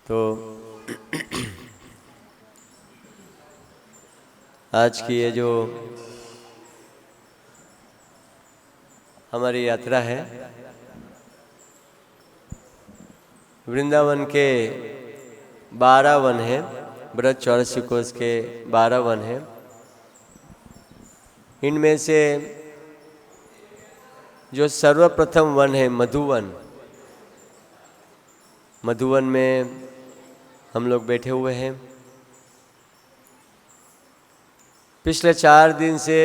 तो आज की ये जो हमारी यात्रा है, वृंदावन के 12 वन हैं, ब्रज 84 कोस के 12 वन हैं। इनमें से जो सर्वप्रथम वन है मधुवन, मधुवन में हम लोग बैठे हुए हैं। पिछले 4 दिन से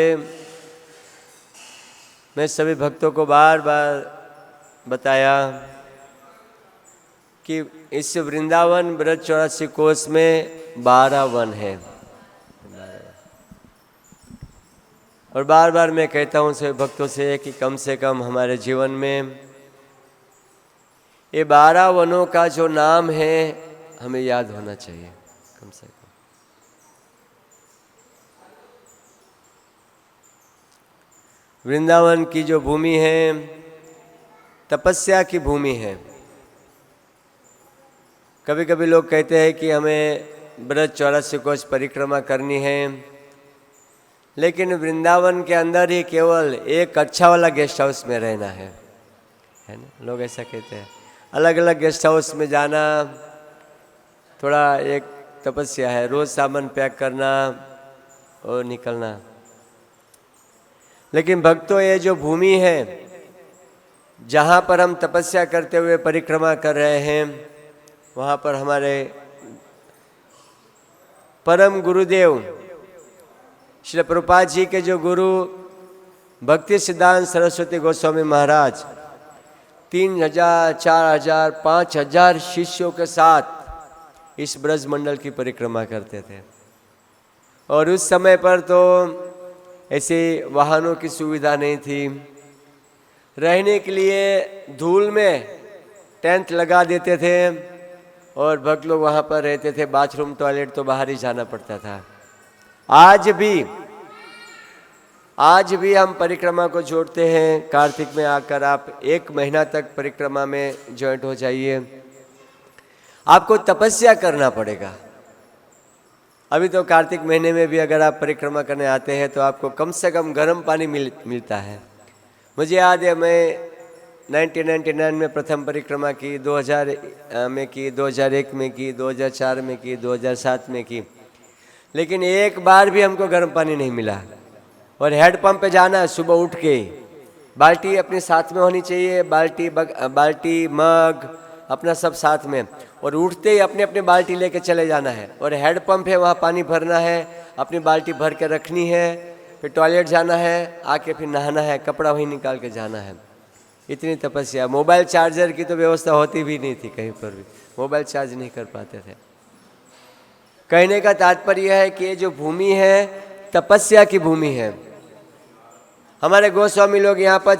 मैं सभी भक्तों को बार बार बताया कि इस वृंदावन ब्रज 84 कोस में 12 वन है, और बार बार मैं कहता हूँ सभी भक्तों से कि कम से कम hमारे जीवन में ये 12 वनों का जो नाम है हमें याद होना चाहिए कम से कम। वृंदावन की जो भूमि है तपस्या की भूमि है। कभी कभी लोग कहते हैं कि हमें ब्रज 84 कोस परिक्रमा करनी है, लेकिन वृंदावन के अंदर ही केवल एक अच्छा वाला गेस्ट हाउस में रहना है ना। लोग ऐसा कहते हैं। अलग अलग गेस्ट हाउस में जाना थोड़ा एक तपस्या है, रोज़ सामान पैक करना और निकलना। लेकिन भक्तों, ये जो भूमि है जहाँ पर हम तपस्या करते हुए परिक्रमा कर रहे हैं, वहाँ पर हमारे परम गुरुदेव श्री प्रभुपाद जी के जो गुरु भक्ति सिद्धांत सरस्वती गोस्वामी महाराज 3000, 4000, 5000 शिष्यों के साथ इस ब्रज मंडल की परिक्रमा करते थे। और उस समय पर तो ऐसे वाहनों की सुविधा नहीं थी। रहने के लिए धूल में टेंट लगा देते थे और भक्त लोग वहाँ पर रहते थे। बाथरूम टॉयलेट तो बाहर ही जाना पड़ता था। आज भी हम परिक्रमा को जोड़ते हैं। कार्तिक में आकर आप 1 महीना तक परिक्रमा में ज्वाइंट हो जाइए। आपको तपस्या करना पड़ेगा। अभी तो कार्तिक महीने में भी अगर आप परिक्रमा करने आते हैं तो आपको कम से कम गर्म पानी मिलता है। मुझे याद है, मैं 1999 में प्रथम परिक्रमा की, 2000 में की, 2001 में की, 2004 में की, 2007 में की, लेकिन एक बार भी हमको गर्म पानी नहीं मिला। और हेड पंप पे जाना है सुबह उठ के, बाल्टी अपने साथ में होनी चाहिए, बाल्टी मग अपना सब साथ में, और उठते ही अपने अपने बाल्टी लेके चले जाना है। और हेड पंप है, वहाँ पानी भरना है, अपनी बाल्टी भर के रखनी है, फिर टॉयलेट जाना है, आके फिर नहाना है, कपड़ा वहीं निकाल के जाना है। इतनी तपस्या। मोबाइल चार्जर की तो व्यवस्था होती भी नहीं थी, कहीं पर भी मोबाइल चार्ज नहीं कर पाते थे। कहने का तात्पर्य है कि ये जो भूमि है तपस्या की भूमि है। हमारे गोस्वामी लोग यहाँ पर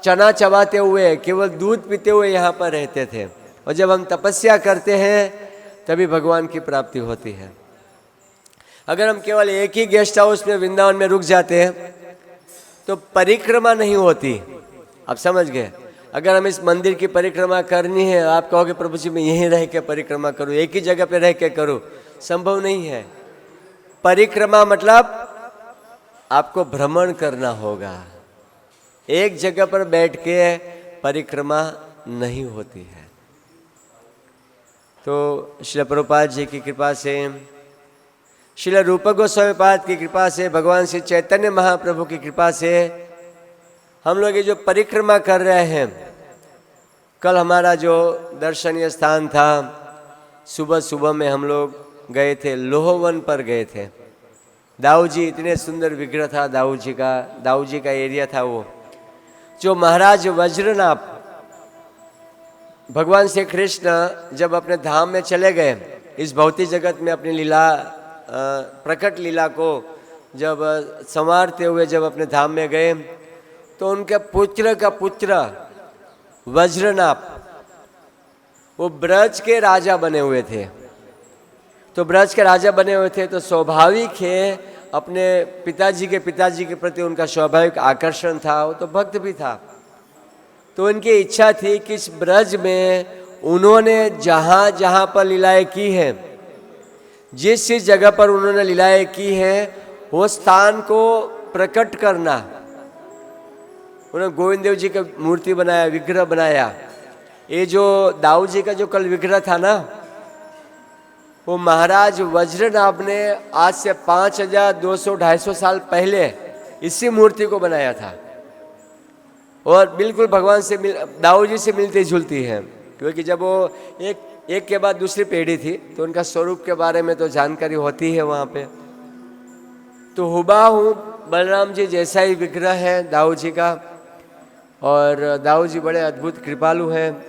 चना चबाते हुए, केवल दूध पीते हुए यहाँ पर रहते थे। और जब हम तपस्या करते हैं तभी भगवान की प्राप्ति होती है। अगर हम केवल एक ही गेस्ट हाउस में वृंदावन में रुक जाते हैं तो परिक्रमा नहीं होती। आप समझ गए? अगर हम इस मंदिर की परिक्रमा करनी है, आप कहोगे प्रभु जी मैं यहीं रह के परिक्रमा करूँ, एक ही जगह पे रह के करूँ, संभव नहीं है। परिक्रमा मतलब आपको भ्रमण करना होगा। एक जगह पर बैठ के परिक्रमा नहीं होती है। तो श्रील प्रभुपाद जी की कृपा से, श्रील रूप गोस्वामी पाद की कृपा से, भगवान श्री चैतन्य महाप्रभु की कृपा से हम लोग ये जो परिक्रमा कर रहे हैं, कल हमारा जो दर्शनीय स्थान था, सुबह सुबह में हम लोग गए थे, लोहवन पर गए थे। दाऊ जी, इतने सुंदर विग्रह था दाऊ जी का एरिया था वो, जो महाराज वज्रनाभ भगवान श्री कृष्ण जब अपने धाम में चले गए, इस भौतिक जगत में अपनी लीला, प्रकट लीला को जब संवारते हुए जब अपने धाम में गए, तो उनके पुत्र का पुत्र वज्रनाभ वो ब्रज के राजा बने हुए थे। तो ब्रज के राजा बने हुए थे तो स्वाभाविक है अपने पिताजी के प्रति उनका स्वाभाविक आकर्षण था। वो तो भक्त भी था। तो उनकी इच्छा थी कि इस ब्रज में उन्होंने जहाँ जहाँ पर लीलाएं की है, जिस जिस जगह पर उन्होंने लीलाएं की है, वो स्थान को प्रकट करना। उन्होंने गोविंद देव जी का मूर्ति बनाया, विग्रह बनाया। ये जो दाऊ जी का जो कल विग्रह था ना, वो महाराज वज्रनाभ ने आज से 5200-250 साल पहले इसी मूर्ति को बनाया था, और बिल्कुल भगवान से दाऊ जी से मिलती जुलती है। क्योंकि जब वो एक के बाद दूसरी पीढ़ी थी, तो उनका स्वरूप के बारे में तो जानकारी होती है वहाँ पे। तो हुबहू बलराम जी जैसा ही विग्रह है दाऊ जी का, और दाऊ जी बड़े अद्भुत कृपालु हैं।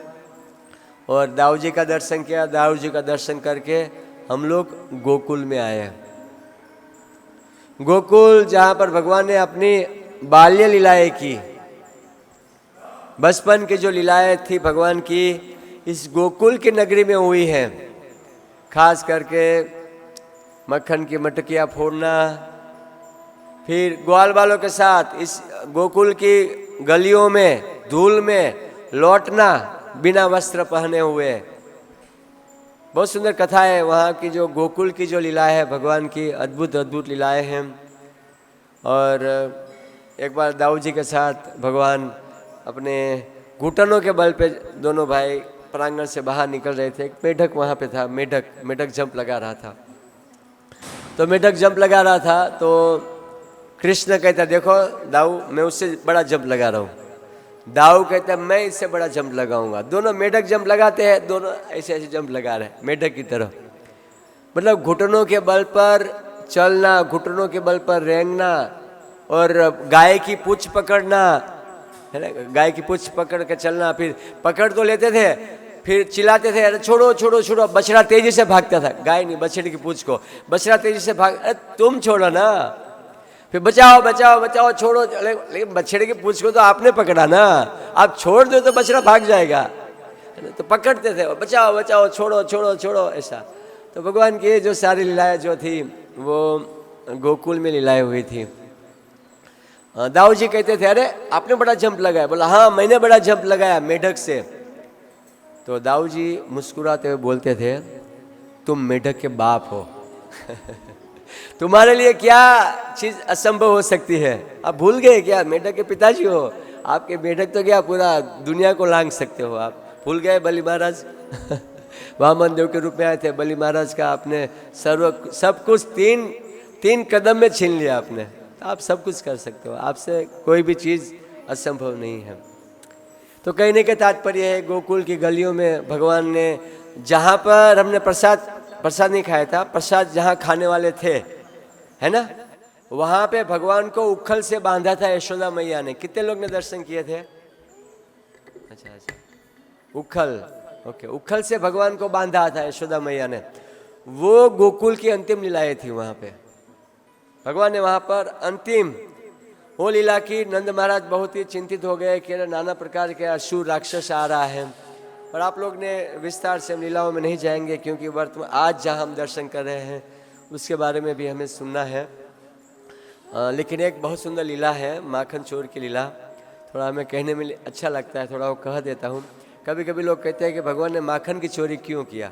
और दाऊ जी का दर्शन किया, दाऊ जी का दर्शन करके हम लोग गोकुल में आए। गोकुल जहाँ पर भगवान ने अपनी बाल्य लीलाएं की, बचपन की जो लीलाएं थी भगवान की, इस गोकुल की नगरी में हुई है। खास करके मक्खन की मटकियाँ फोड़ना, फिर ग्वाल बालों के साथ इस गोकुल की गलियों में धूल में लौटना बिना वस्त्र पहने हुए। बहुत सुंदर कथा है वहाँ की, जो गोकुल की जो लीलाएं है भगवान की, अद्भुत अद्भुत लीलाएं हैं। और एक बार दाऊ जी के साथ भगवान अपने घुटनों के बल पे दोनों भाई प्रांगण से बाहर निकल रहे थे। एक मेढक वहाँ पे था, मेढक जंप लगा रहा था। तो मेढक जंप लगा रहा था तो कृष्ण कहता, देखो दाऊ मैं उससे बड़ा जंप लगा रहा हूँ। दाऊ कहता मैं इससे बड़ा जंप लगाऊंगा। दोनों मेढक जंप लगाते हैं, दोनों ऐसे ऐसे जंप लगा रहे हैं मेढक की तरह। मतलब घुटनों के बल पर चलना, घुटनों के बल पर रेंगना, और गाय की पूंछ पकड़ना, है ना, गाय की पूंछ पकड़ के चलना। फिर पकड़ तो लेते थे, फिर चिल्लाते थे, अरे छोड़ो छोड़ो छोड़ो। बछड़ा तेजी से भागता था, गाय नहीं, बछड़े की पूंछ को। बछड़ा तेजी से भाग, अरे तुम छोड़ो ना। फिर बचाओ बचाओ बचाओ, छोड़ो। लेकिन बछड़े की पूंछ को तो आपने पकड़ा ना, आप छोड़ दो तो बछड़ा भाग जाएगा। तो पकड़ते थे, बचाओ बचाओ, छोड़ो छोड़ो छोड़ो, ऐसा। तो भगवान की जो सारी लीलाएं जो थी वो गोकुल में लीलाएं हुई थी। दाऊ जी कहते थे, अरे आपने बड़ा जंप लगाया। बोला हाँ मैंने बड़ा जंप लगाया मेढक से। तो दाऊ जी मुस्कुराते हुए बोलते थे, तुम मेढक के बाप हो तुम्हारे लिए क्या चीज असंभव हो सकती है। आप भूल गए क्या, मेढक के पिताजी हो। आपके मेढक तो क्या पूरा दुनिया को लांघ सकते हो। आप भूल गए बलि महाराज वामन देव के रूप में आए थे। बलि महाराज का आपने सब कुछ तीन कदम में छीन लिया आपने। तो आप सब कुछ कर सकते हो, आपसे कोई भी चीज़ असंभव नहीं है। तो कहने के तात्पर्य है, गोकुल की गलियों में भगवान ने, जहाँ पर हमने प्रसाद नहीं खाया था, प्रसाद जहाँ खाने वाले थे, है ना, वहाँ पे भगवान को उखल से बांधा था यशोदा मैया ने। कितने लोग ने दर्शन किए थे? अच्छा, उखल, ओके, उखल से भगवान को बांधा था यशोदा मैया ने। वो गोकुल की अंतिम लीलाएं थी वहाँ पे। भगवान ने वहाँ पर अंतिम वो लीला की। नंद महाराज बहुत ही चिंतित हो गए कि नाना प्रकार के असुर राक्षस आ रहा है। और आप लोग ने विस्तार से हम लीलाओं में नहीं जाएंगे, क्योंकि वर्तमान आज जहाँ हम दर्शन कर रहे हैं उसके बारे में भी हमें सुनना है। लेकिन एक बहुत सुंदर लीला है, माखन चोर की लीला। थोड़ा हमें कहने में अच्छा लगता है, थोड़ा वो कह देता हूँ। कभी कभी लोग कहते हैं कि भगवान ने माखन की चोरी क्यों किया।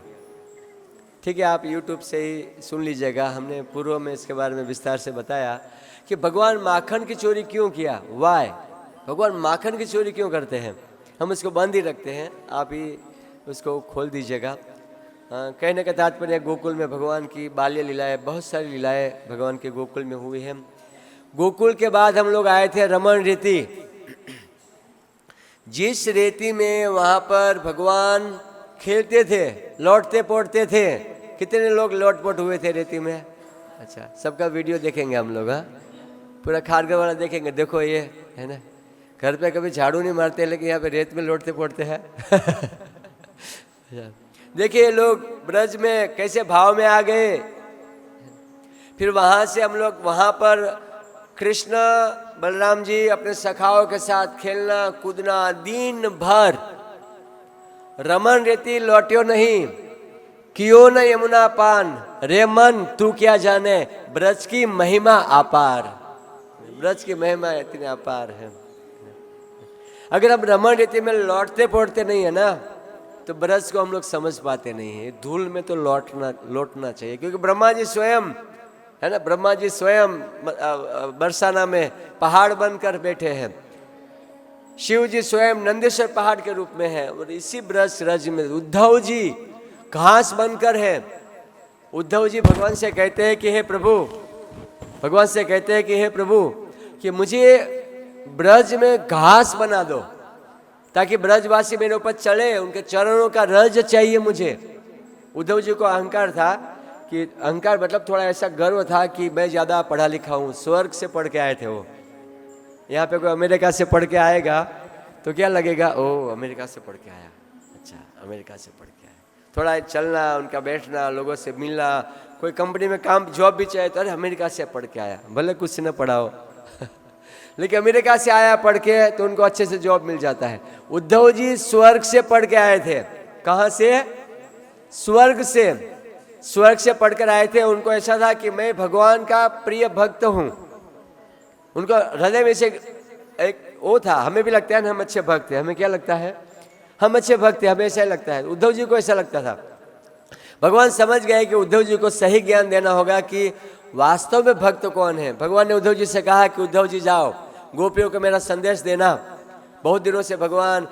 ठीक है, आप YouTube से ही सुन लीजिएगा। हमने पूर्व में इसके बारे में विस्तार से बताया कि भगवान माखन की चोरी क्यों किया। वाय, भगवान माखन की चोरी क्यों करते हैं। हम इसको बंद ही रखते हैं, आप ही उसको खोल दीजिएगा। कहने का तात्पर्य, गोकुल में भगवान की बाल्य लीलाएं, बहुत सारी लीलाएं भगवान के गोकुल में हुई हैं। गोकुल के बाद हम लोग आए थे रमण रीति। जिस रेती में वहाँ पर भगवान खेलते थे, लौटते पोटते थे। कितने लोग लौटपोट हुए थे रेती में? अच्छा, सबका वीडियो देखेंगे हम लोग। हाँ, पूरा खारगर वाला देखेंगे। देखो ये है ना, घर पे कभी झाड़ू नहीं मारते, लेकिन यहाँ पे रेत में लौटते पोटते हैं देखिए लोग ब्रज में कैसे भाव में आ गए। फिर वहाँ से हम लोग वहाँ पर कृष्ण बलराम जी अपने सखाओं के साथ खेलना कूदना दिन भर। रमन रेती लौट्यो नहीं, कियो न यमुना पान, रे मन तू क्या जाने, ब्रज की महिमा अपार। ब्रज की महिमा इतनी अपार है। अगर हम रमन रेती में लौटते पोड़ते नहीं है ना, तो ब्रज को हम लोग समझ पाते नहीं है। धूल में तो लौटना चाहिए, क्योंकि ब्रह्मा जी स्वयं है ना, ब्रह्मा जी स्वयं बरसाना में पहाड़ बनकर बैठे हैं, शिव जी स्वयं नंदेश्वर पहाड़ के रूप में है, और इसी ब्रज रज में उद्धव जी घास बनकर है। उद्धव जी भगवान से कहते हैं कि हे प्रभु, भगवान से कहते हैं कि हे प्रभु, कि मुझे ब्रज में घास बना दो ताकि ब्रजवासी मेरे ऊपर चढ़े, उनके चरणों का रज चाहिए मुझे। उद्धव जी को अहंकार था, कि अहंकार मतलब थोड़ा ऐसा गर्व था कि मैं ज़्यादा पढ़ा लिखा हूँ, स्वर्ग से पढ़ के आए थे वो। यहाँ पे कोई अमेरिका से पढ़ के आएगा तो क्या लगेगा, ओ अमेरिका से पढ़ के आया, अच्छा अमेरिका से पढ़ के आया। थोड़ा चलना, उनका बैठना, लोगों से मिलना, कोई कंपनी में काम जॉब भी चाहे तो अरे अमेरिका से पढ़ के आया, भले कुछ न पढ़ा हो लेकिन अमेरिका से आया पढ़ के तो उनको अच्छे से जॉब मिल जाता है। उद्धव जी स्वर्ग से पढ़ के आए थे। कहाँ से? स्वर्ग से। स्वर्ग से पढ़कर आए थे। उनको ऐसा था कि मैं भगवान का प्रिय भक्त हूँ। उनको हृदय में से एक वो था, हमें भी लगता है ना हम अच्छे भक्त हैं, हमें क्या लगता है, हम अच्छे भक्त हैं, हमें ऐसा ही लगता है। उद्धव जी को ऐसा लगता था। भगवान समझ गए कि उद्धव जी को सही ज्ञान देना होगा कि वास्तव में भक्त कौन है। भगवान ने उद्धव जी से कहा कि उद्धव जी जाओ, गोपियों को मेरा संदेश देना। बहुत दिनों से भगवान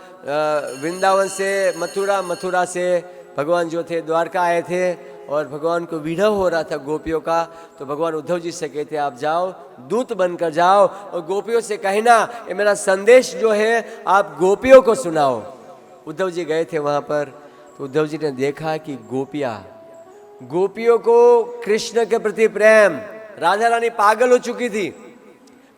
वृंदावन से मथुरा, मथुरा से भगवान जो थे द्वारका आए थे, और भगवान को विरह हो रहा था गोपियों का। तो भगवान उद्धव जी से कहते आप जाओ, दूत बनकर जाओ और गोपियों से कहना ये मेरा संदेश जो है आप गोपियों को सुनाओ। उद्धव जी गए थे वहाँ पर, तो उद्धव जी ने देखा कि गोपियों को कृष्ण के प्रति प्रेम, राधा रानी पागल हो चुकी थी।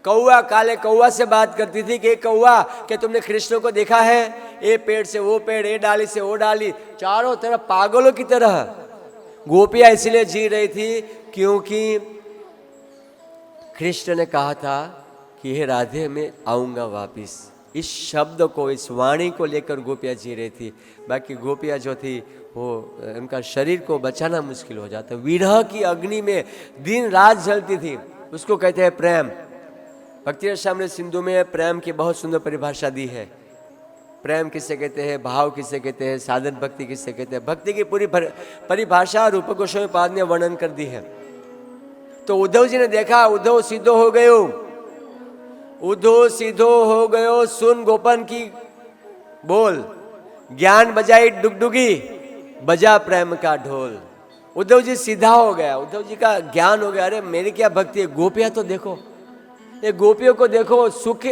कौआ, काले कौआ से बात करती थी कि कौआ क्या तुमने कृष्ण को देखा है, ये पेड़ से वो पेड़, ये डाली से वो डाली, चारों तरफ पागलों की तरह गोपियां इसलिए जी रही थी क्योंकि कृष्ण ने कहा था कि हे राधे मैं आऊँगा वापिस। इस शब्द को, इस वाणी को लेकर गोपियां जी रही थी। बाकी गोपियां जो थी वो उनका शरीर को बचाना मुश्किल हो जाता। विरह की अग्नि में दिन रात जलती थी, उसको कहते हैं प्रेम। भक्ति रसामृत सिंधु में प्रेम की बहुत सुंदर परिभाषा दी है। प्रेम किसे कहते हैं, भाव किसे कहते हैं, साधन भक्ति किसे कहते हैं, भक्ति की पूरी परिभाषा रूप गोस्वामी पाद ने वर्णन कर दी है। तो उद्धव जी ने देखा, उद्धव सीधो हो गयो, उद्धव सीधो हो गयो, सुन गोपन की बोल, ज्ञान बजाई डुगडुगी, बजा प्रेम का ढोल। उद्धव जी सीधा हो गया, उद्धव जी का ज्ञान हो गया। अरे मेरी क्या भक्ति है, गोपियां तो देखो, ये गोपियों को देखो, सुख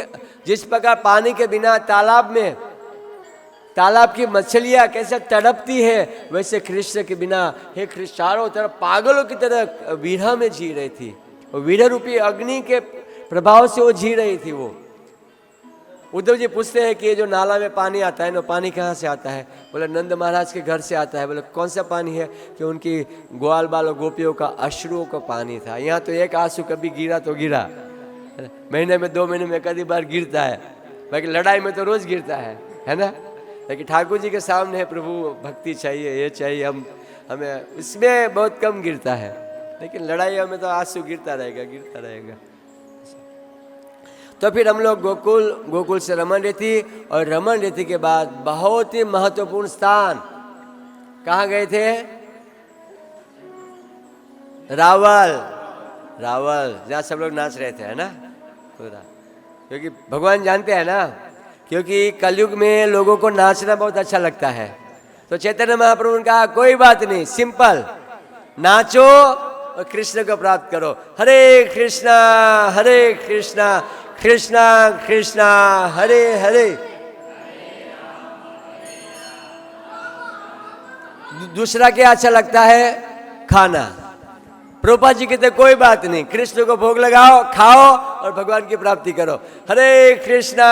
जिस प्रकार पानी के बिना तालाब में, तालाब की मछलियां कैसे तड़पती है, वैसे कृष्ण के बिना हे कृष्ण चारों तरफ पागलों की तरह विरह में जी रही थी। और विरह रूपी अग्नि के प्रभाव से वो जी रही थी। वो उद्धव जी पूछते हैं कि ये जो नाला में पानी आता है ना, पानी कहाँ से आता है? बोले नंद महाराज के घर से आता है। बोले कौन सा पानी है? कि उनकी ग्वाल बाल गोपियों का अश्रुओं का पानी था। यहाँ तो एक आंसू कभी गिरा तो गिरा, महीने में 2 महीने में कभी बार गिरता है, बाकी लड़ाई में तो रोज गिरता है ना। लेकिन ठाकुर जी के सामने है प्रभु भक्ति चाहिए, ये चाहिए, हमें इसमें बहुत कम गिरता है, लेकिन लड़ाइयों में तो आंसू गिरता रहेगा। तो फिर हम लोग गोकुल से रमन रेती, और रमन रेती के बाद बहुत ही महत्वपूर्ण स्थान कहाँ गए थे? रावल, जहाँ सब लोग नाच रहे थे, है ना पूरा। क्योंकि भगवान जानते हैं ना, क्योंकि कलयुग में लोगों को नाचना बहुत अच्छा लगता है। तो चैतन्य महाप्रभु ने कहा कोई बात नहीं, सिंपल नाचो और कृष्ण को प्राप्त करो। हरे कृष्णा कृष्णा कृष्णा हरे हरे। दूसरा क्या अच्छा लगता है? खाना। प्रभुपाद जी कहते कोई बात नहीं, कृष्ण को भोग लगाओ, खाओ और भगवान की प्राप्ति करो। हरे कृष्णा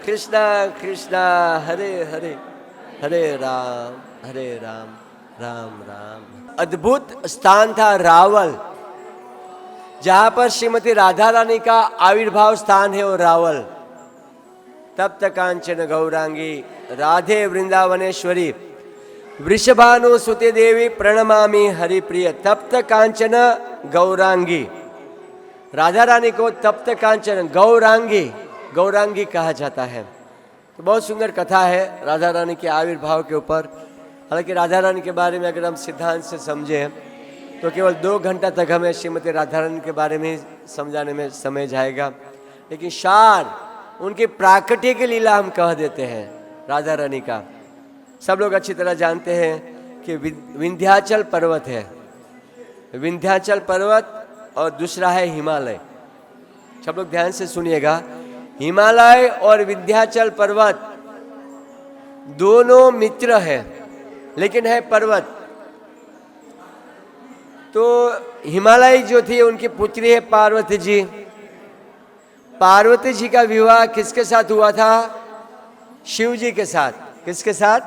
कृष्णा कृष्णा हरे हरे, हरे राम राम राम। अद्भुत स्थान था रावल, जहां पर श्रीमती राधा रानी का आविर्भाव स्थान है वो रावल। तप्त कांचन गौरांगी राधे वृंदावनेश्वरी वृषभानु सुते देवी प्रणमामि हरिप्रिय। तप्त कांचन गौरांगी, राधा रानी को तप्त कांचन गौरांगी कहा जाता है। तो बहुत सुंदर कथा है राधा रानी के आविर्भाव के ऊपर। हालांकि राधा रानी के बारे में अगर हम सिद्धांत से समझें तो केवल 2 घंटा तक हमें श्रीमती राधा रानी के बारे में समझाने में समय जाएगा, लेकिन सार उनकी प्राकृतिक लीला हम कह देते हैं राधा रानी का। सब लोग अच्छी तरह जानते हैं कि विंध्याचल पर्वत है, विंध्याचल पर्वत और दूसरा है हिमालय। सब लोग ध्यान से सुनिएगा, हिमालय और विंध्याचल पर्वत दोनों मित्र हैं, लेकिन है पर्वत। तो हिमालय जो थी उनकी पुत्री है पार्वती जी। पार्वती जी का विवाह किसके साथ हुआ था? शिव जी के साथ। किसके साथ?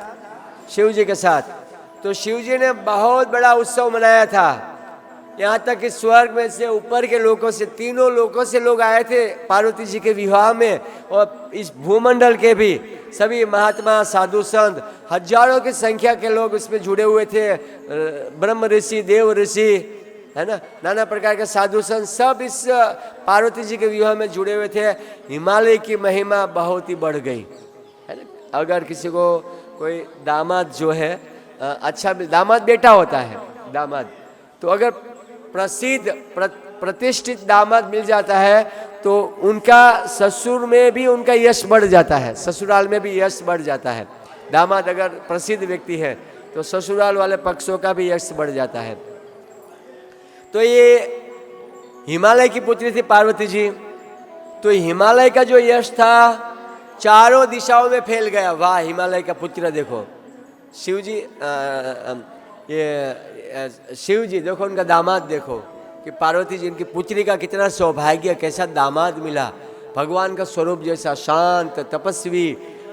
शिव जी के साथ। तो शिव जी ने बहुत बड़ा उत्सव मनाया था, यहाँ तक कि स्वर्ग में से, ऊपर के लोकों से, तीनों लोकों से लोग आए थे पार्वती जी के विवाह में। और इस भूमंडल के भी सभी महात्मा, साधु संत, हजारों की संख्या के लोग उसमें जुड़े हुए थे। ब्रह्म ऋषि, देव ऋषि, है ना, नाना प्रकार के साधु संत सब इस पार्वती जी के विवाह में जुड़े हुए थे। हिमालय की महिमा बहुत ही बढ़ गई, है ना। अगर किसी को कोई दामाद जो है अच्छा, दामाद बेटा होता है दामाद, तो अगर प्रसिद्ध प्रतिष्ठित दामाद मिल जाता है तो उनका ससुर में भी उनका यश बढ़ जाता है, ससुराल में भी यश बढ़ जाता है। दामाद अगर प्रसिद्ध व्यक्ति है तो ससुराल वाले पक्षों का भी यश बढ़ जाता है। तो ये हिमालय की पुत्री थी पार्वती जी। तो हिमालय का जो यश था चारों दिशाओं में फैल गया। वाह, हिमालय का पुत्र देखो। शिव जी, ये शिव जी देखो, उनका दामाद देखो कि पार्वती जी, इनकी पुत्री का कितना सौभाग्य, कैसा दामाद मिला। भगवान का स्वरूप जैसा शांत तपस्वी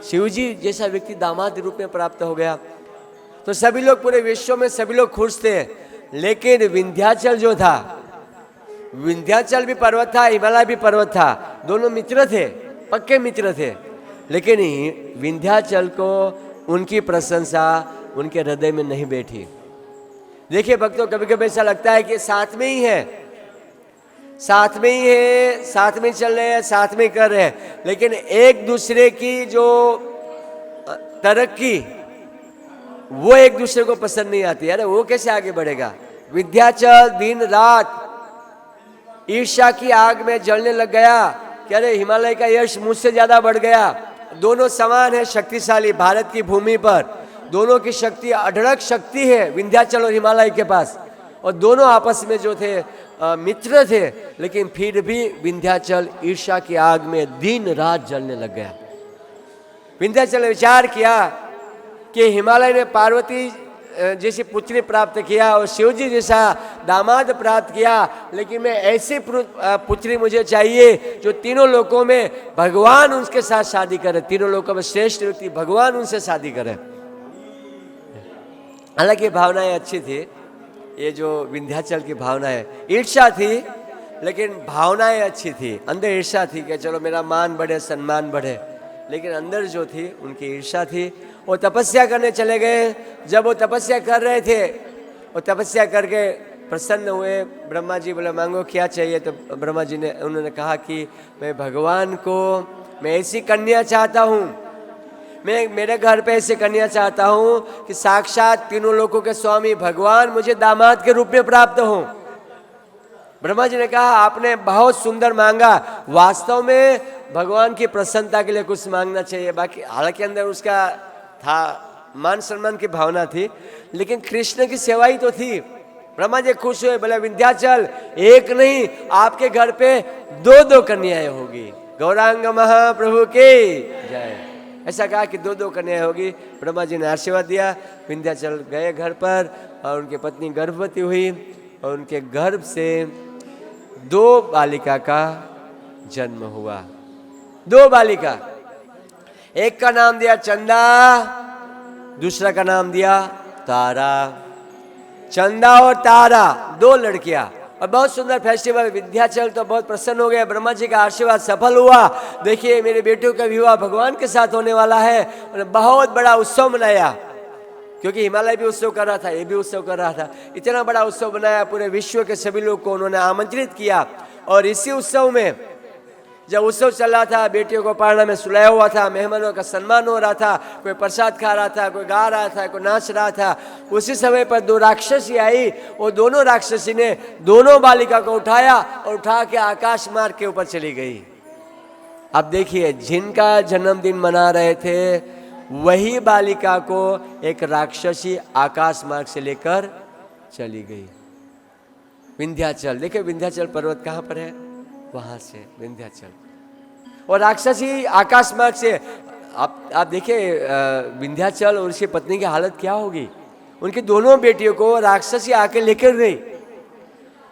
शिव जी जैसा व्यक्ति दामाद रूप में प्राप्त हो गया। तो सभी लोग, पूरे विश्व में सभी लोग खुश थे। लेकिन विंध्याचल जो था, विंध्याचल भी पर्वत था, हिमालय भी पर्वत था, दोनों मित्र थे, पक्के मित्र थे। लेकिन विंध्याचल को उनकी प्रशंसा उनके हृदय में नहीं बैठी। देखिए भक्तों, कभी कभी ऐसा लगता है कि साथ में ही है, साथ में ही है, साथ में चल रहे हैं, साथ में कर रहे हैं, लेकिन एक दूसरे की जो तरक्की वो एक दूसरे को पसंद नहीं आती। अरे वो कैसे आगे बढ़ेगा? विंध्याचल दिन रात ईर्ष्या की आग में जलने लग गया कि अरे हिमालय का यश मुझसे ज्यादा बढ़ गया। दोनों समान है, शक्तिशाली, भारत की भूमि पर दोनों की शक्ति, अढळक शक्ति है विंध्याचल और हिमालय के पास। और दोनों आपस में जो थे मित्र थे, लेकिन फिर भी विंध्याचल ईर्ष्या की आग में दिन रात जलने लग गया। विंध्याचल ने विचार किया कि हिमालय ने पार्वती जैसी पुत्री प्राप्त किया और शिवजी जैसा दामाद प्राप्त किया, लेकिन मैं ऐसी पुत्री मुझे चाहिए जो तीनों लोकों में भगवान उनके साथ शादी करे, तीनों लोकों में श्रेष्ठ व्यक्ति भगवान उनसे शादी करे। हालांकि भावनाएं अच्छी थी, ये जो विंध्याचल की भावनाएं, ईर्ष्या थी लेकिन भावनाएं अच्छी थी। अंदर ईर्ष्या थी कि चलो मेरा मान बढ़े, सम्मान बढ़े, लेकिन अंदर जो थी उनकी ईर्ष्या थी। वो तपस्या करने चले गए। जब वो तपस्या कर रहे थे, वो तपस्या करके प्रसन्न हुए। ब्रह्मा जी बोले मांगो क्या चाहिए? तो ब्रह्मा जी ने उन्होंने कहा कि मैं भगवान को, मैं ऐसी कन्या चाहता हूँ, मैं मेरे घर पे ऐसे कन्या चाहता हूँ कि साक्षात तीनों लोकों के स्वामी भगवान मुझे दामाद के रूप में प्राप्त हो। ब्रह्मा जी ने कहा आपने बहुत सुंदर मांगा, वास्तव में भगवान की प्रसन्नता के लिए कुछ मांगना चाहिए। बाकी हालांकि अंदर उसका था मान सम्मान की भावना थी, लेकिन कृष्ण की सेवा ही तो थी। ब्रह्मा जी खुश हुए, बोले विंध्याचल एक नहीं, आपके घर पे 2-2 कन्याएं होगी। गौरांग महाप्रभु के जय। ऐसा कहा कि 2-2 कन्याएं होगी। ब्रह्मा जी ने आशीर्वाद दिया। विंध्याचल गए घर पर और उनकी पत्नी गर्भवती हुई और उनके गर्भ से 2 बालिका का जन्म हुआ। 2 बालिका, एक का नाम दिया चंदा, दूसरा का नाम दिया तारा। चंदा और तारा 2 लड़कियां। और बहुत सुंदर फेस्टिवल। विंध्याचल तो बहुत प्रसन्न हो गया, ब्रह्मा जी का आशीर्वाद सफल हुआ। देखिए मेरे बेटों का विवाह भगवान के साथ होने वाला है। उन्होंने बहुत बड़ा उत्सव मनाया, क्योंकि हिमालय भी उत्सव कर रहा था, ये भी उत्सव कर रहा था। इतना बड़ा उत्सव बनाया, पूरे विश्व के सभी लोग को उन्होंने आमंत्रित किया। और इसी उत्सव में जब उत्सव चल रहा था, बेटियों को पालना में सुलाया हुआ था, मेहमानों का सम्मान हो रहा था, कोई प्रसाद खा रहा था, कोई गा रहा था, कोई नाच रहा था, उसी समय पर दो राक्षसी आई। वो दोनों राक्षसी ने दोनों बालिका को उठाया और उठा के आकाश मार्ग के ऊपर चली गई। अब देखिए, जिनका जन्मदिन मना रहे थे वही बालिका को एक राक्षसी आकाश मार्ग से लेकर चली गई। विंध्याचल, देखिए विंध्याचल पर्वत कहाँ पर है, वहां से विंध्याचल। और राक्षसी आकाश मार्ग से, आप देखिए विंध्याचल और उसकी पत्नी की हालत क्या होगी। उनकी दोनों बेटियों को राक्षसी आके लेकर गई।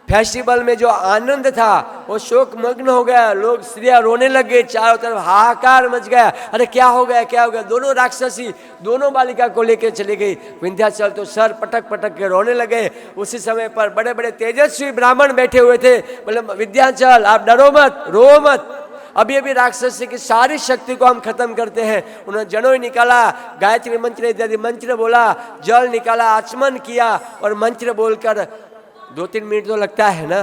फेस्टिवल में जो आनंद था वो शोक मग्न हो गया, लोग स्त्रियां रोने लग गई, चारों तरफ हाहाकार मच गया। अरे क्या हो गया, क्या हो गया। दोनों राक्षसी दोनों बालिका को लेकर चली गई विंध्याचल, तो सर पटक पटक के रोने लगे। उसी समय पर बड़े बड़े तेजस्वी ब्राह्मण बैठे हुए थे, बोले विंध्याचल आप डरो मत, रो मत, अभी अभी राक्षसी की सारी शक्ति को हम खत्म करते हैं। उन्होंने जनोई निकाला, गायत्री मंत्र इत्यादि मंत्र बोला, जल निकाला, आचमन किया और मंत्र बोलकर 2-3 मिनट तो लगता है ना,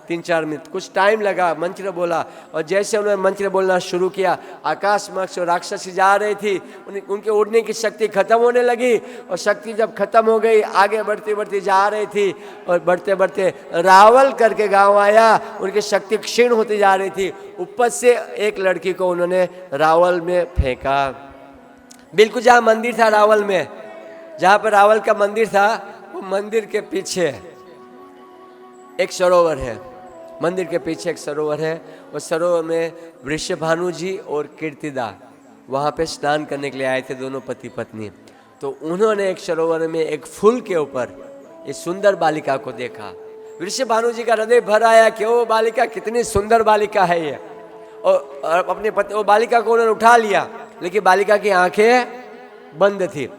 3-4 मिनट, कुछ टाइम लगा, मंत्र बोला। और जैसे उन्होंने मंत्र बोलना शुरू किया, आकाश मार्ग से राक्षसी जा रही थी, उनके उड़ने की शक्ति खत्म होने लगी। और शक्ति जब खत्म हो गई, आगे बढ़ती बढ़ती जा रही थी और बढ़ते बढ़ते रावल करके गांव आया। उनकी शक्ति क्षीण होती जा रही थी। ऊपर से एक लड़की को उन्होंने रावल में फेंका। बिल्कुल जहाँ मंदिर था रावल में, जहाँ पर रावल का मंदिर था, वो मंदिर के पीछे एक सरोवर है। मंदिर के पीछे एक सरोवर है। उस सरोवर में वृषभानु जी और कीर्तिदा वहाँ पे स्नान करने के लिए आए थे, दोनों पति पत्नी। तो उन्होंने एक सरोवर में एक फूल के ऊपर इस सुंदर बालिका को देखा। वृषभानु जी का हृदय भर आया कि वो बालिका कितनी सुंदर बालिका है ये। और अपने पति, वो बालिका को उन्होंने उठा लिया, लेकिन बालिका की आंखें बंद थी,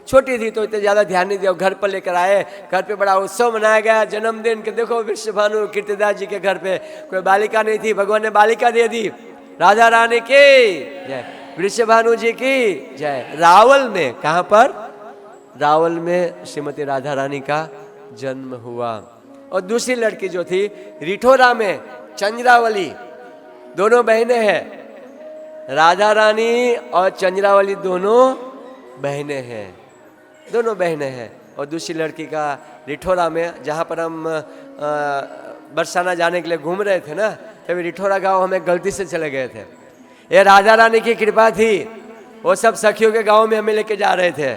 छोटी थी, तो इतना ज़्यादा ध्यान नहीं दिया। घर पर लेकर आए, घर पे बड़ा उत्सव मनाया गया, जन्मदिन के। देखो वृषभानु कीर्तिदा जी के घर पे कोई बालिका नहीं थी, भगवान ने बालिका दे दी। राधा रानी की जय, वृषभानु जी की जय। रावल में, कहाँ पर, रावल में श्रीमती राधा रानी का जन्म हुआ। और दूसरी लड़की जो थी रिठोरा में चंद्रावली, दोनों बहनें हैं। राधा रानी और चंद्रावली दोनों बहनें हैं, दोनों बहनें हैं। और दूसरी लड़की का रिठोरा में, जहाँ पर हम बरसाना जाने के लिए घूम रहे थे ना, तभी रिठोरा गांव हमें गलती से चले गए थे। ये राधा रानी की कृपा थी, वो सब सखियों के गांव में हमें लेके जा रहे थे।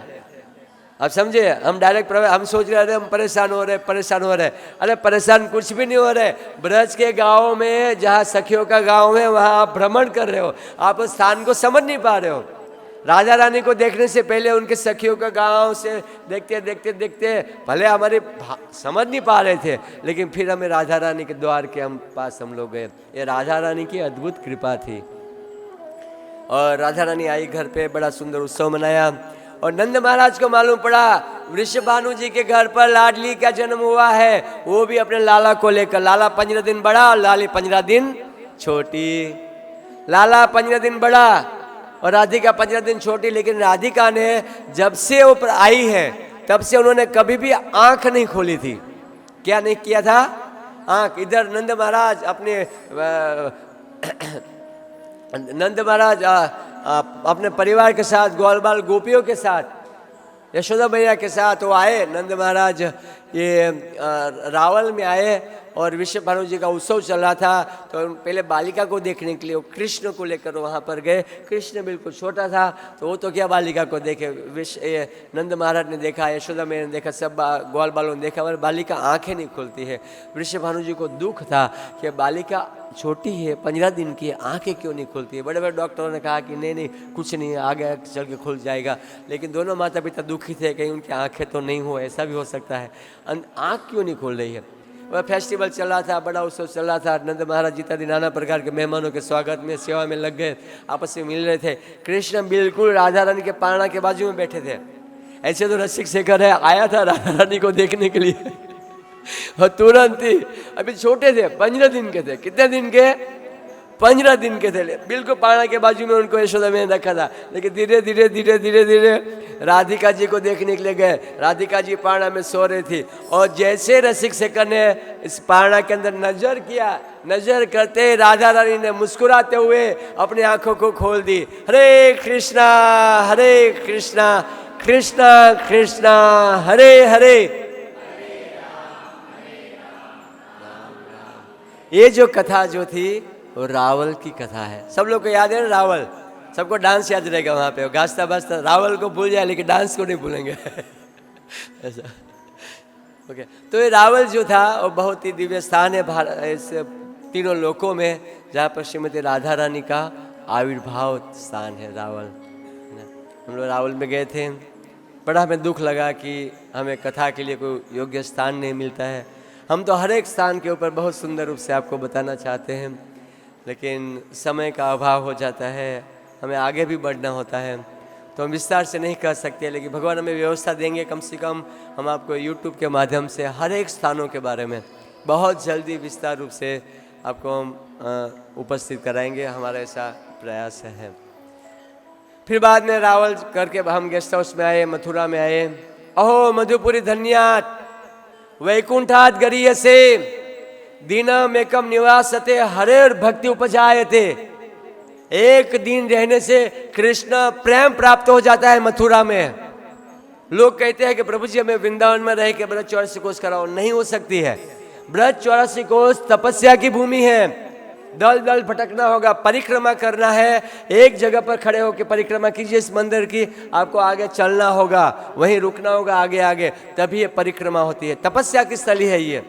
अब समझे, हम डायरेक्ट हम सोच रहे थे हम परेशान हो रहे। अरे परेशान कुछ भी नहीं हो रहे। ब्रज के गाँव में जहाँ सखियों का गाँव है, वहाँ आप भ्रमण कर रहे हो, आप उस स्थान को समझ नहीं पा रहे हो। राधा रानी को देखने से पहले उनके सखियों का गांव से देखते देखते भले हमारे समझ नहीं पा रहे थे, लेकिन फिर हमें राधा रानी के द्वार के पास हम लोग गए। ये राधा रानी की अद्भुत कृपा थी। और राधा रानी आई घर पे, बड़ा सुंदर उत्सव मनाया। और नंद महाराज को मालूम पड़ा वृषभानु जी के घर पर लाडली का जन्म हुआ है, वो भी अपने लाला को लेकर। लाला 15 दिन बड़ा और लाली 15 दिन छोटी। लाला 15 दिन बड़ा और राधिका 15 दिन छोटी। लेकिन राधिका ने जब से ऊपर आई है, तब से उन्होंने कभी भी आंख नहीं खोली थी। क्या नहीं किया था, आंख। इधर नंद महाराज अपने परिवार के साथ, ग्वाल बाल गोपियों के साथ, यशोदा मैया के साथ वो आए। नंद महाराज ये रावल में आए और वृषभानु जी का उत्सव चल रहा था, तो पहले बालिका को देखने के लिए वो कृष्ण को लेकर वहाँ पर गए। कृष्ण बिल्कुल छोटा था, तो वो तो क्या बालिका को देखे। नंद महाराज ने देखा, यशोदा मैया ने देखा, सब ग्वाल बालों ने देखा, और बालिका आंखें नहीं खुलती है। वृषभानु जी को दुख था कि बालिका छोटी है, 15 दिन की, आंखें क्यों नहीं खुलती है। बड़े बड़े डॉक्टरों ने कहा कि नहीं कुछ नहीं, आगे चल के खुल जाएगा। लेकिन दोनों माता पिता दुखी थे, कहीं उनकी आंखें तो नहीं हो, ऐसा भी हो सकता है। आंख क्यों नहीं खुल रही है। वह फेस्टिवल चल रहा था, बड़ा उत्सव चल रहा था। नंद महाराज इत्यादि नाना प्रकार के मेहमानों के स्वागत में, सेवा में लग गए, आपस में मिल रहे थे। कृष्ण बिल्कुल राधा रानी के पारणा के बाजू में बैठे थे। ऐसे तो रसिक शेखर है, आया था राधा रानी को देखने के लिए और तुरंत ही, अभी छोटे थे, 15 दिन के थे। कितने दिन के, 15 दिन के थे, बिल्कुल पाना के बाजू में उनको यशोदा में रखा था। लेकिन धीरे धीरे धीरे धीरे धीरे राधिका जी को देखने के लिए गए। राधिका जी पाना में सो रही थी और जैसे रसिक शेखर ने इस पाना के अंदर नजर किया, नजर करते राधा रानी ने मुस्कुराते हुए अपनी आंखों को खोल दी। हरे कृष्णा कृष्णा कृष्णा हरे हरे। ये जो कथा जो थी वो रावल की कथा है। सब लोग को याद है ना रावल? सबको डांस याद रहेगा वहाँ पे, गाजता बाजता रावल को भूल जाए लेकिन डांस को नहीं भूलेंगे। ऐसा ओके। तो ये रावल जो था वो बहुत ही दिव्य स्थान है इस तीनों लोकों में, जहाँ पर श्रीमती राधा रानी का आविर्भाव स्थान है रावल। हम लोग रावल में गए थे, बड़ा हमें दुख लगा कि हमें कथा के लिए कोई योग्य स्थान नहीं मिलता है। हम तो हर एक स्थान के ऊपर बहुत सुंदर रूप से आपको बताना चाहते हैं, लेकिन समय का अभाव हो जाता है, हमें आगे भी बढ़ना होता है, तो हम विस्तार से नहीं कर सकते। लेकिन भगवान हमें व्यवस्था देंगे, कम से कम हम आपको YouTube के माध्यम से हर एक स्थानों के बारे में बहुत जल्दी विस्तार रूप से आपको हम उपस्थित कराएंगे। हमारा ऐसा प्रयास है। फिर बाद में रावल करके हम गेस्ट हाउस में आए, मथुरा में आए। अहो मधुपुरी धन्यात वैकुंठात गरीयसे दीनमेकम निवासते हरेर भक्ति उपजायते। एक दिन रहने से कृष्ण प्रेम प्राप्त हो जाता है मथुरा में। लोग कहते हैं कि प्रभु जी हमें वृंदावन में रह के ब्रज 84 कोस कराओ, नहीं हो सकती है। ब्रज 84 कोस तपस्या की भूमि है, दल दल भटकना होगा, परिक्रमा करना है। एक जगह पर खड़े होकर परिक्रमा कीजिए इस मंदिर की, आपको आगे चलना होगा, वहीं रुकना होगा आगे आगे, तभी ये परिक्रमा होती है। तपस्या की स्थली है ये।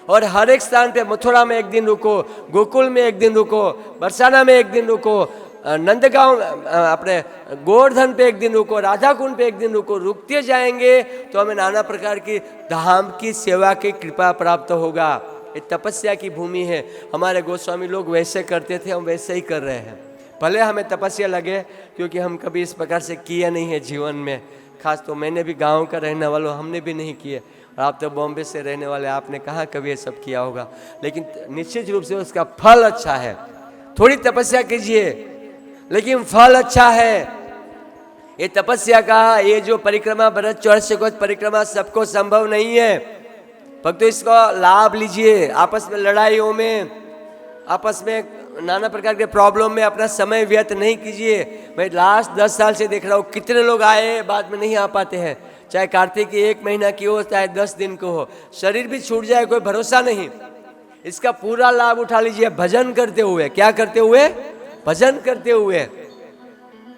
और हर एक स्थान पे, मथुरा में एक दिन रुको, गोकुल में एक दिन रुको, बरसाना में एक दिन रुको, नंदगांव अपने गोवर्धन पे एक दिन रुको, राधा कुंड पे एक दिन रुको। रुकते जाएंगे तो हमें नाना प्रकार की धाम की सेवा की कृपा प्राप्त होगा। ये तपस्या की भूमि है। हमारे गोस्वामी लोग वैसे करते थे, हम वैसे ही कर रहे हैं। भले हमें तपस्या लगे, क्योंकि हम कभी इस प्रकार से किए नहीं है जीवन में। खास तो मैंने भी गांव का रहने वालों, हमने भी नहीं किए। और आप तो बॉम्बे से रहने वाले, आपने कहाँ कभी ये सब किया होगा। लेकिन निश्चित रूप से उसका फल अच्छा है। थोड़ी तपस्या कीजिए लेकिन फल अच्छा है। ये तपस्या का ये जो परिक्रमा, ब्रज 84 कोस परिक्रमा सबको संभव नहीं है। भक्तों इसको लाभ लीजिए। आपस में लड़ाइयों में, आपस में नाना प्रकार के प्रॉब्लम में अपना समय व्यर्थ नहीं कीजिए। मैं लास्ट 10 साल से देख रहा हूँ कितने लोग आए बाद में नहीं आ पाते हैं। चाहे कार्तिक की 1 महीना की हो, चाहे 10 दिन को हो, शरीर भी छूट जाए कोई भरोसा नहीं। इसका पूरा लाभ उठा लीजिए भजन करते हुए। क्या करते हुए? भजन करते हुए,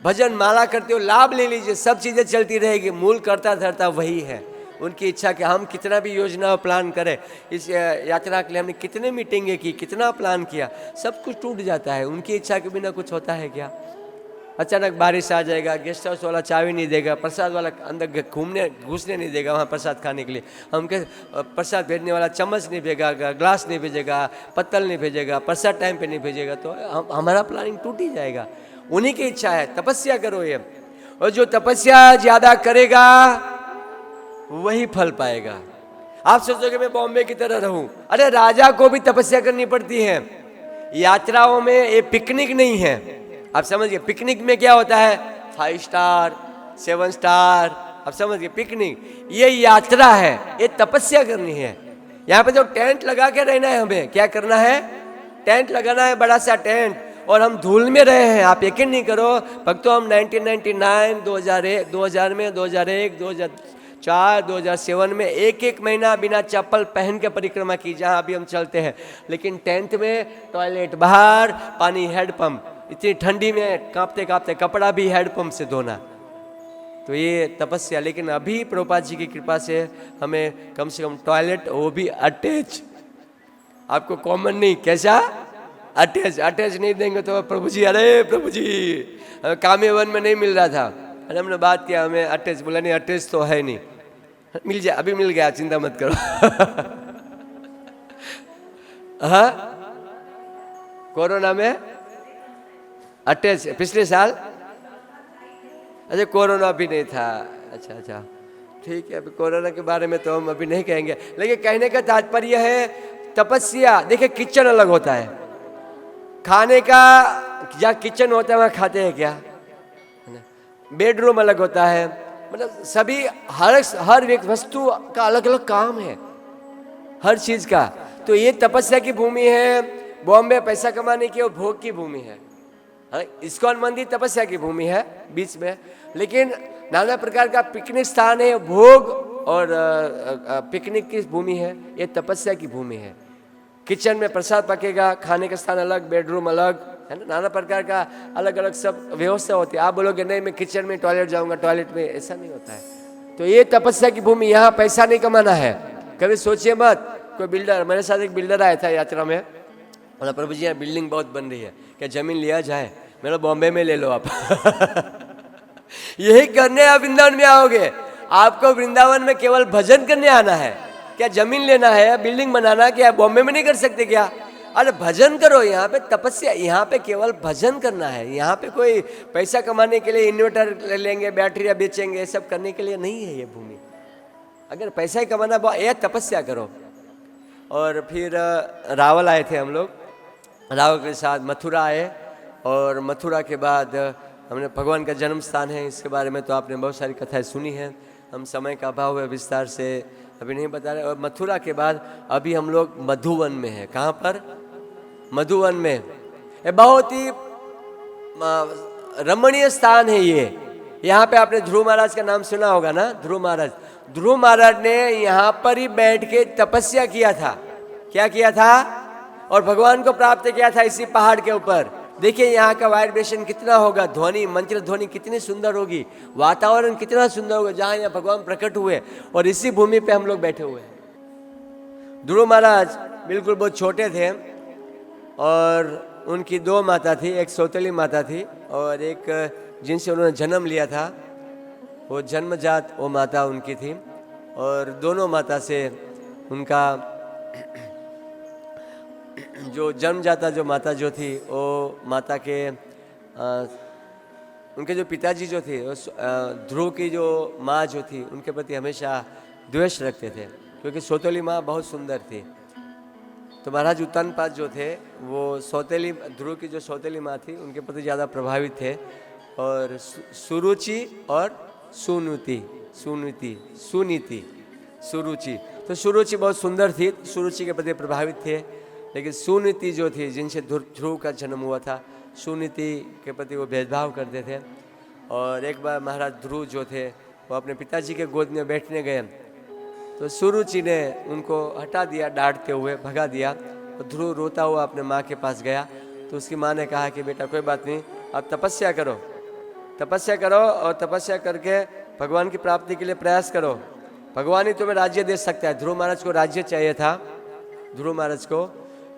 भजन माला करते हुए लाभ ले लीजिए। सब चीज़ें चलती रहेगी, मूल करता धरता वही है। उनकी इच्छा कि हम कितना भी योजना प्लान करें, इस यात्रा के लिए हमने कितने मीटिंगें की, कितना प्लान किया, सब कुछ टूट जाता है। उनकी इच्छा के बिना कुछ होता है क्या? अचानक बारिश आ जाएगा, गेस्ट हाउस वाला चाबी नहीं देगा, प्रसाद वाला अंदर घुसने नहीं देगा वहाँ प्रसाद खाने के लिए। हम के प्रसाद भेजने वाला चम्मच नहीं भेजेगा, ग्लास नहीं भेजेगा, पत्तल नहीं भेजेगा, प्रसाद टाइम पे नहीं भेजेगा, तो हमारा प्लानिंग टूट ही जाएगा। उन्हीं की इच्छा है। तपस्या करो ये, और जो तपस्या ज़्यादा करेगा वही फल पाएगा। आप सोचोगे मैं बॉम्बे की तरह रहूं, अरे राजा को भी तपस्या करनी पड़ती है। यात्राओं में ये पिकनिक नहीं है, आप समझिए। पिकनिक में क्या होता है? 5 स्टार 7 स्टार, आप समझिए पिकनिक। ये यात्रा है, ये तपस्या करनी है। यहाँ पे जो टेंट लगा के रहना है, हमें क्या करना है? टेंट लगाना है, बड़ा सा टेंट, और हम धूल में रहे हैं। आप यकीन नहीं करो भक्तों, हम 1999, 2000 में, 2001, 2004, 2007 में एक महीना बिना चप्पल पहन के परिक्रमा की, जहाँ अभी हम चलते हैं। लेकिन टेंट में टॉयलेट बाहर, पानी हैंडपम्प, इतनी ठंडी में कांपते कांपते कपड़ा भी हैंडपम्प से धोना, तो ये तपस्या। लेकिन अभी प्रभुपाद जी की कृपा से हमें कम से कम टॉयलेट, वो भी अटैच, आपको कॉमन नहीं, कैसा अटैच नहीं देंगे तो प्रभु जी, अरे प्रभु जी हमें कामेवन में नहीं मिल रहा था, अरे हमने बात किया हमें अटैच, बोला नहीं अटैच तो है नहीं, मिल जाए, अभी मिल गया, चिंता मत करो। हाँ, कोरोना में अटैच पिछले साल, अच्छा कोरोना भी नहीं था, अच्छा ठीक है। अभी कोरोना के बारे में तो हम अभी नहीं कहेंगे, लेकिन कहने का तात्पर्य है तपस्या। देखिए किचन अलग होता है, खाने का जहाँ किचन होता है वहाँ खाते हैं क्या? बेडरूम अलग होता है, मतलब सभी हर एक वस्तु का अलग अलग काम है, हर चीज का। तो ये तपस्या की भूमि है, बॉम्बे पैसा कमाने की और भोग की भूमि है। इस्कॉन मंदिर तपस्या की भूमि है बीच में, लेकिन नाना प्रकार का पिकनिक स्थान है, भोग और पिकनिक की भूमि है, ये तपस्या की भूमि है। किचन में प्रसाद पकेगा, खाने का स्थान अलग, बेडरूम अलग, है ना, नाना प्रकार का अलग अलग सब व्यवस्था होती है। आप बोलोगे नहीं मैं किचन में टॉयलेट जाऊंगा, टॉयलेट में, ऐसा नहीं होता है। तो ये तपस्या की भूमि, यहाँ पैसा नहीं कमाना है। कभी सोचिए मत, कोई बिल्डर, मेरे साथ एक बिल्डर आया था यात्रा में, बोला प्रभु जी यहाँ बिल्डिंग बहुत बन रही है, क्या जमीन लिया जाए? मेरा बॉम्बे में ले लो आप। यही करने आप वृंदावन में आओगे, आपको वृंदावन में केवल भजन करने आना है। क्या जमीन लेना है, बिल्डिंग बनाना, क्या बॉम्बे में नहीं कर सकते क्या? अरे भजन करो, यहाँ पे तपस्या, यहाँ पे केवल भजन करना है। यहाँ पे कोई पैसा कमाने के लिए इन्वर्टर ले लेंगे, बैटरियाँ बेचेंगे, ये सब करने के लिए नहीं है ये भूमि। अगर पैसा ही कमाना, ये तपस्या करो। और फिर रावल आए थे हम लोग, रावल के साथ मथुरा आए, और मथुरा के बाद हमने भगवान का जन्म स्थान है, इसके बारे में तो आपने बहुत सारी कथाएं सुनी हैं, हम समय का अभाव है विस्तार से अभी नहीं बता रहे। और मथुरा के बाद अभी हम लोग मधुवन में हैं। कहाँ पर? मधुवन में। ये बहुत ही रमणीय स्थान है ये। यहाँ पे आपने ध्रुव महाराज का नाम सुना होगा ना, ध्रुव महाराज। ध्रुव महाराज ने यहाँ पर ही बैठ के तपस्या किया था। क्या किया था? और भगवान को प्राप्त किया था इसी पहाड़ के ऊपर। देखिए यहाँ का वाइब्रेशन कितना होगा, ध्वनि, मंत्र ध्वनि कितनी सुंदर होगी, वातावरण कितना सुंदर होगा जहाँ यहाँ भगवान प्रकट हुए, और इसी भूमि पे हम लोग बैठे हुए हैं। ध्रुव महाराज बिल्कुल बहुत छोटे थे, और उनकी दो माता थी, एक सौतेली माता थी और एक जिनसे उन्होंने जन्म लिया था, वो जन्मजात वो माता उनकी थी। और दोनों माता से उनका जो जन्मजाता जो माता जो थी, वो माता के उनके जो पिताजी जो थे, ध्रुव की जो माँ जो थी, उनके प्रति हमेशा द्वेष रखते थे, क्योंकि सौतेली माँ बहुत सुंदर थी। तो महाराज उत्तानपाद जो थे, वो सौतेली, ध्रुव की जो सौतेली माँ थी, उनके प्रति ज़्यादा प्रभावित थे। और सुरुचि और सुनीति, सुरुचि, तो सुरुचि बहुत सुंदर थी, सुरुचि के प्रति प्रभावित थे। लेकिन सुनीति जो थी, जिनसे ध्रुव का जन्म हुआ था, सुनीति के प्रति वो भेदभाव करते थे। और एक बार महाराज ध्रुव जो थे, वो अपने पिताजी के गोद में बैठने गए, तो सुरुचि ने उनको हटा दिया, डांटते हुए भगा दिया। तो ध्रुव रोता हुआ अपने माँ के पास गया, तो उसकी माँ ने कहा कि बेटा कोई बात नहीं, आप तपस्या करो और तपस्या करके भगवान की प्राप्ति के लिए प्रयास करो, भगवान ही तुम्हें राज्य दे सकता है। ध्रुव महाराज को राज्य चाहिए था, ध्रुव महाराज को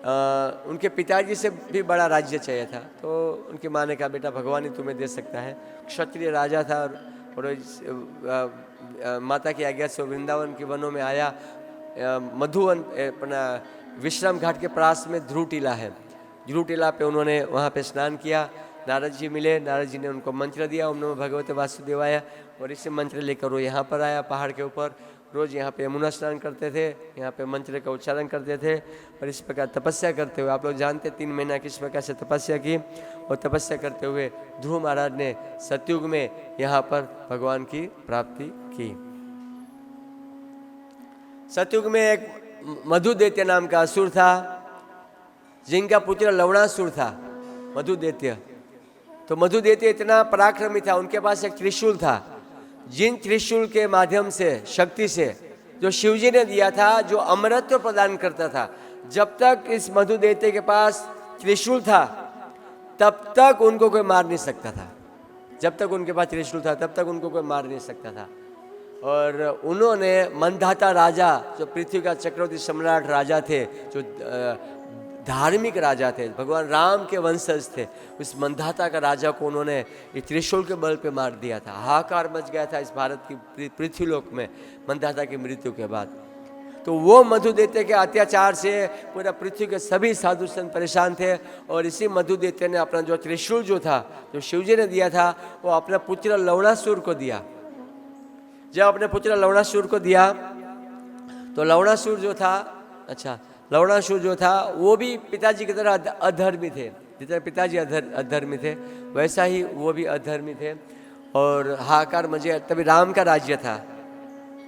उनके पिताजी से भी बड़ा राज्य चाहिए था। तो उनकी माँ ने कहा बेटा भगवान ही तुम्हें दे सकता है। क्षत्रिय राजा था, और माता की आज्ञा से वृंदावन के वनों में आया। मधुवन अपना विश्राम घाट के पास में ध्रुव टीला है, ध्रुव टीला पे उन्होंने वहाँ पे स्नान किया। नारद जी मिले, नारद जी ने उनको मंत्र दिया, ओम नमो भगवते वासुदेवाय, और इसे मंत्र लेकर वो यहाँ पर आया पहाड़ के ऊपर। रोज़ यहाँ पे यमुना स्नान करते थे, यहाँ पे मंत्र का उच्चारण करते थे, और इस प्रकार तपस्या करते हुए, आप लोग जानते 3 महीना किस प्रकार से तपस्या की। और तपस्या करते हुए ध्रुव महाराज ने सतयुग में यहाँ पर भगवान की प्राप्ति की। सतयुग में एक मधुदैत्य नाम का असुर था, जिनका पुत्र लवणासुर था, मधुदैत्य। तो मधुदैत्य इतना पराक्रमी था, उनके पास एक त्रिशूल था, जिन त्रिशूल के माध्यम से, शक्ति से, जो शिवजी ने दिया था, जो अमरत्व प्रदान करता था। जब तक इस मधुदैत्य के पास त्रिशूल था, तब तक उनको कोई मार नहीं सकता था। जब तक उनके पास त्रिशूल था, तब तक उनको कोई मार नहीं सकता था। और उन्होंने मंधाता राजा, जो पृथ्वी का चक्रवर्ती सम्राट राजा थे, जो धार्मिक राजा थे, भगवान राम के वंशज थे, उस मंधाता का राजा को उन्होंने इस त्रिशूल के बल पे मार दिया था। हाहाकार मच गया था इस भारत की पृथ्वीलोक में मंधाता की मृत्यु के बाद। तो वो मधुदैत्य के अत्याचार से पूरा पृथ्वी के सभी साधु संत परेशान थे। और इसी मधुदैत्य ने अपना जो त्रिशूल जो था, जो शिवजी ने दिया था, वो अपने पुत्र लवणासुर को दिया। जब अपने पुत्र लवणासुर को दिया, तो लवणासुर जो था, लवणासुर जो था वो भी पिताजी की तरह अधर्मी थे, जितने पिताजी अधर्मी थे वैसा ही वो भी अधर्मी थे। और हाहाकार मचे, तभी राम का राज्य था,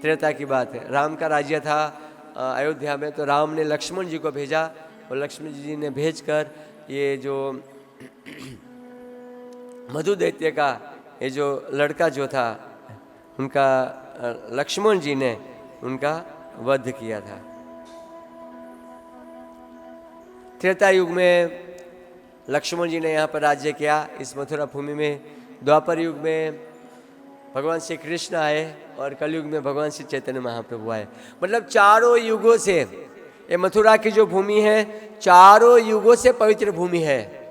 त्रेता की बात है, राम का राज्य था अयोध्या में। तो राम ने लक्ष्मण जी को भेजा और लक्ष्मण जी ने भेजकर ये जो मधु दैत्य का ये जो लड़का जो था उनका लक्ष्मण जी ने उनका वध किया था। त्रेता युग में लक्ष्मण जी ने यहाँ पर राज्य किया इस मथुरा भूमि में। द्वापर युग में भगवान श्री कृष्ण आए और कलयुग में भगवान श्री चैतन्य महाप्रभु आए। मतलब चारों युगों से ये मथुरा की जो भूमि है चारों युगों से पवित्र भूमि है।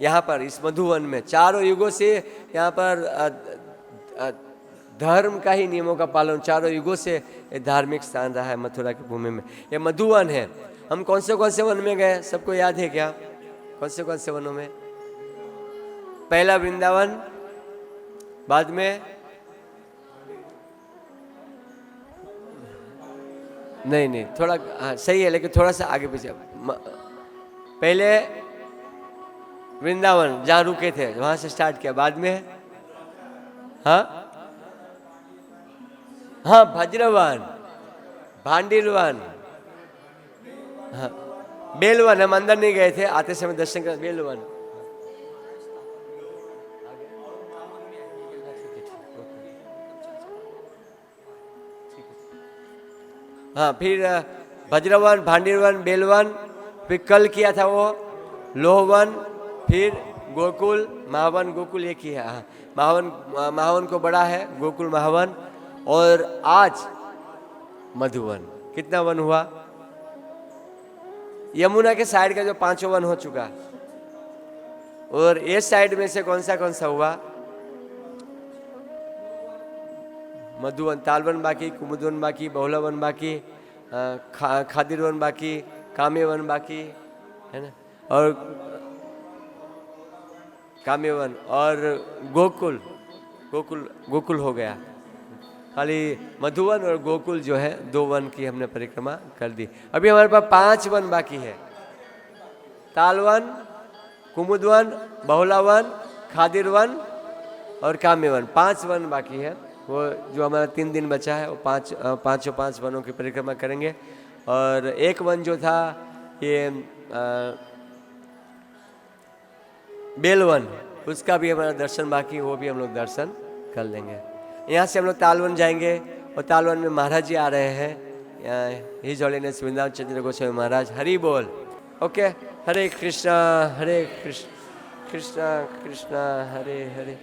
यहाँ पर इस मधुवन में चारों युगों से यहाँ पर धर्म का ही नियमों का पालन चारों युगों से धार्मिक स्थान रहा है मथुरा की भूमि में। ये मधुवन है। हम कौन से वन में गए, सबको याद है क्या? कौन से वनों में? पहला वृंदावन, बाद में नहीं थोड़ा हाँ सही है लेकिन थोड़ा सा आगे पीछे। पहले वृंदावन जहाँ रुके थे वहां से स्टार्ट किया, बाद में हाँ भद्रवन, भांडीरवन, हाँ बेलवन। हम अंदर नहीं गए थे, आते समय दर्शन कर बेलवन। हाँ फिर भद्रवन, भांडीरवन, बेलवन, फिर कल किया था वो लोहवन, फिर गोकुल, महावन। गोकुल एक ही है, हाँ महावन को बड़ा है गोकुल महावन। और आज मधुवन। कितना वन हुआ? यमुना के साइड का जो 5 वन हो चुका, और इस साइड में से कौन सा हुआ? मधुवन, तालवन बाकी, कुमुदवन बाकी, बहुलावन बाकी, खादिरवन बाकी, काम्यवन बाकी है ना, और काम्यवन और गोकुल हो गया। खाली मधुवन और गोकुल जो है 2 वन की हमने परिक्रमा कर दी। अभी हमारे पास 5 वन बाकी है। तालवन, कुमुदवन, बहुलावन, खादिरवन और काम्यवन, 5 वन बाकी है। वो जो हमारा 3 दिन बचा है वो 5 वनों की परिक्रमा करेंगे। और एक वन जो था ये बेलवन, उसका भी हमारा दर्शन बाकी, वो भी हम लोग दर्शन कर लेंगे। यहाँ से हम लोग तालवन जाएंगे और तालवन में महाराज जी आ रहे हैं। हिज होलीनेस वृंदावन चंद्र गोस्वामी महाराज, हरि बोल। ओके, हरे कृष्णा कृष्णा कृष्णा हरे हरे।